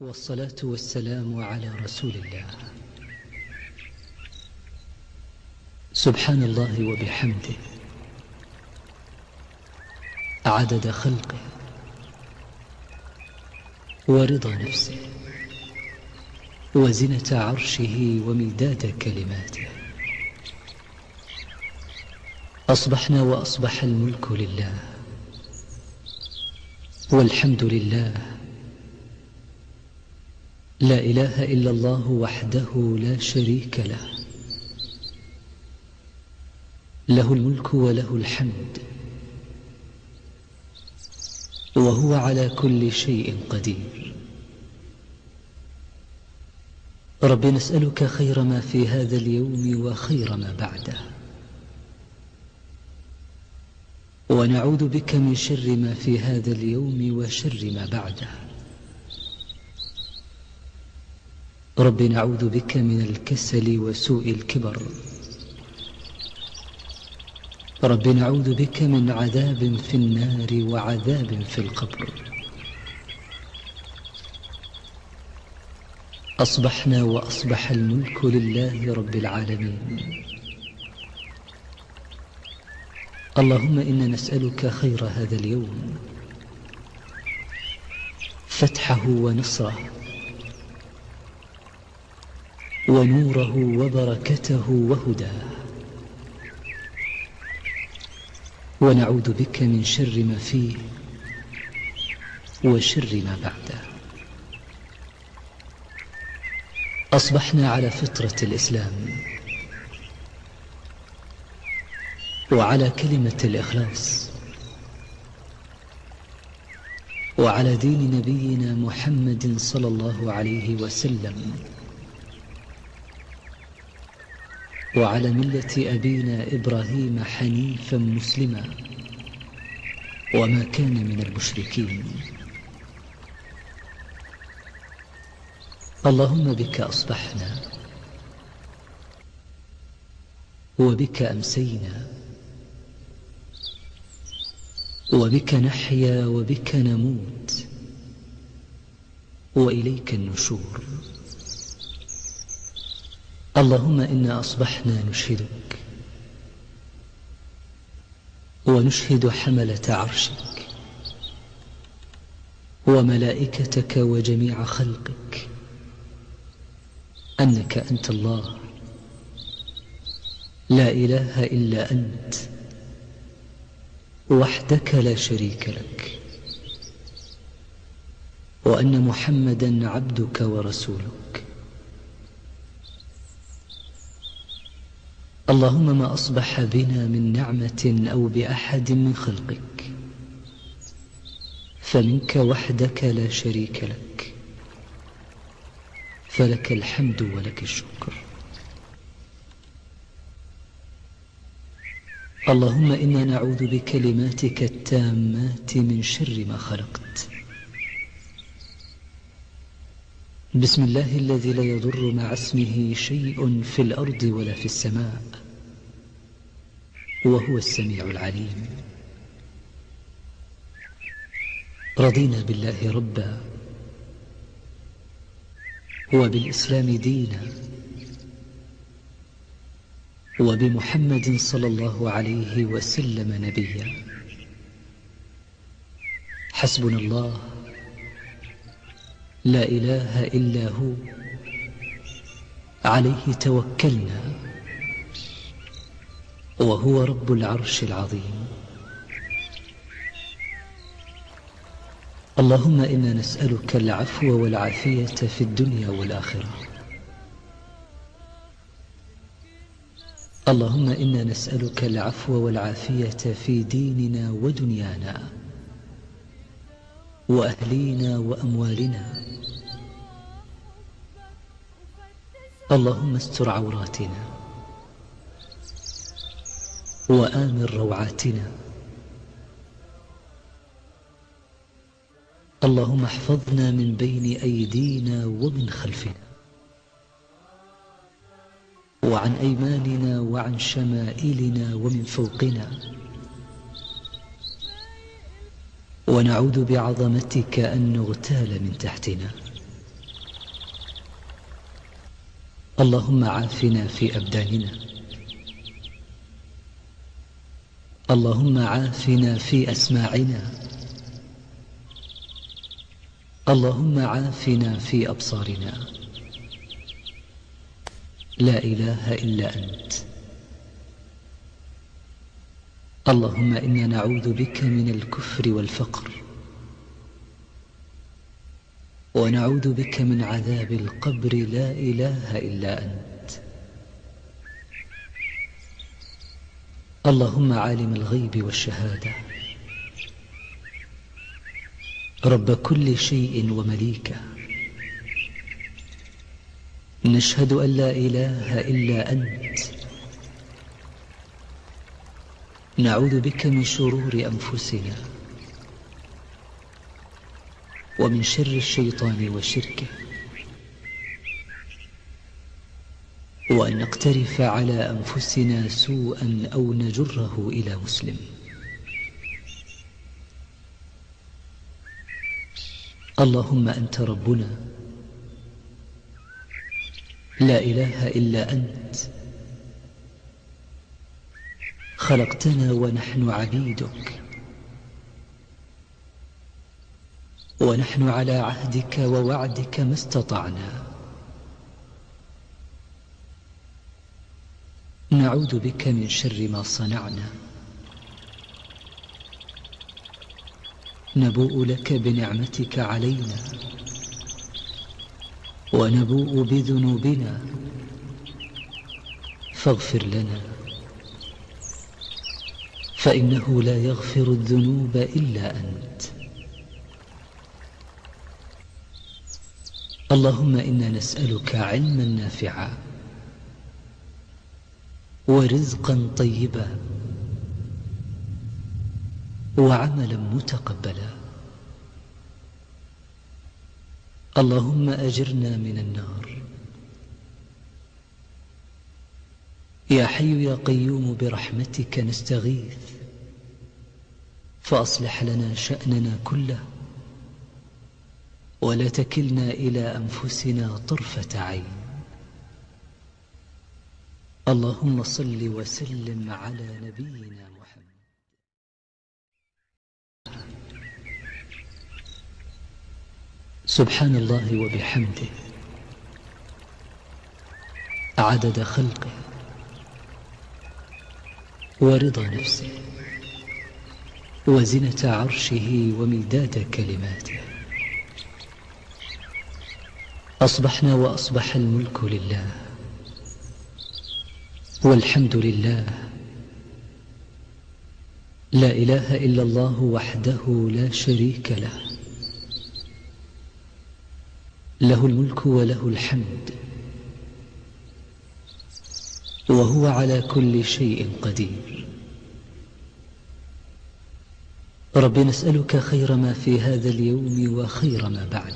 والصلاة والسلام على رسول الله. سبحان الله وبحمده عدد خلقه ورضا نفسه وزنة عرشه ومداد كلماته. أصبحنا وأصبح الملك لله والحمد لله، لا إله إلا الله وحده لا شريك له، له الملك وله الحمد وهو على كل شيء قدير. رب نسألك خير ما في هذا اليوم وخير ما بعده، ونعوذ بك من شر ما في هذا اليوم وشر ما بعده. رب نعوذ بك من الكسل وسوء الكبر. رب نعوذ بك من عذاب في النار وعذاب في القبر. أصبحنا وأصبح الملك لله رب العالمين. اللهم إنا نسألك خير هذا اليوم، فتحه ونصره ونوره وبركته وهداه، ونعوذ بك من شر ما فيه وشر ما بعده. أصبحنا على فطرة الإسلام وعلى كلمة الإخلاص وعلى دين نبينا محمد صلى الله عليه وسلم وعلى ملة أبينا إبراهيم حنيفا مسلما وما كان من المشركين. اللهم بك أصبحنا وبك أمسينا وبك نحيا وبك نموت وإليك النشور. اللهم إنا أصبحنا نشهدك ونشهد حملة عرشك وملائكتك وجميع خلقك أنك أنت الله، لا إله إلا أنت وحدك لا شريك لك، وأن محمدا عبدك ورسولك. اللهم ما أصبح بنا من نعمة أو بأحد من خلقك فمنك وحدك لا شريك لك، فلك الحمد ولك الشكر. اللهم إنا نعوذ بكلماتك التامات من شر ما خلقت. بسم الله الذي لا يضر مع اسمه شيء في الأرض ولا في السماء وهو السميع العليم. رضينا بالله ربا وبالإسلام دينا وبمحمد صلى الله عليه وسلم نبيا. حسبنا الله لا إله إلا هو، عليه توكلنا وهو رب العرش العظيم. اللهم إنا نسألك العفو والعافية في الدنيا والآخرة. اللهم إنا نسألك العفو والعافية في ديننا ودنيانا وأهلينا وأموالنا. اللهم استر عوراتنا وآمن روعاتنا. اللهم احفظنا من بين أيدينا ومن خلفنا وعن أيماننا وعن شمائلنا ومن فوقنا. ونعوذ بعظمتك أن نغتال من تحتنا. اللهم عافنا في أبداننا، اللهم عافنا في أسماعنا، اللهم عافنا في أبصارنا. لا إله إلا أنت. اللهم إنا نعوذ بك من الكفر والفقر، ونعوذ بك من عذاب القبر. لا إله إلا أنت. اللهم عالم الغيب والشهادة، رب كل شيء ومليكه، نشهد أن لا إله إلا أنت. نعوذ بك من شرور أنفسنا، ومن شر الشيطان وشركه، وأن نقترف على أنفسنا سوءا أو نجره إلى مسلم. اللهم أنت ربنا، لا إله إلا أنت. خلقتنا ونحن عبيدك، ونحن على عهدك ووعدك ما استطعنا. نعوذ بك من شر ما صنعنا، نبوء لك بنعمتك علينا، ونبوء بذنوبنا، فاغفر لنا، فإنه لا يغفر الذنوب إلا أنت. اللهم إنا نسألك علما نافعا، ورزقا طيبا، وعملا متقبلا. اللهم أجرنا من النار. يا حي يا قيوم برحمتك نستغيث، فأصلح لنا شأننا كله، ولا تكلنا إلى أنفسنا طرفة عين. اللهم صل وسلم على نبينا محمد. سبحان الله وبحمده، عدد خلقه، ورضا نفسه، وزنة عرشه، ومداد كلماته. أصبحنا وأصبح الملك لله، والحمد لله. لا إله إلا الله وحده لا شريك له، له الملك وله الحمد، وهو على كل شيء قدير. رب نسألك خير ما في هذا اليوم وخير ما بعد.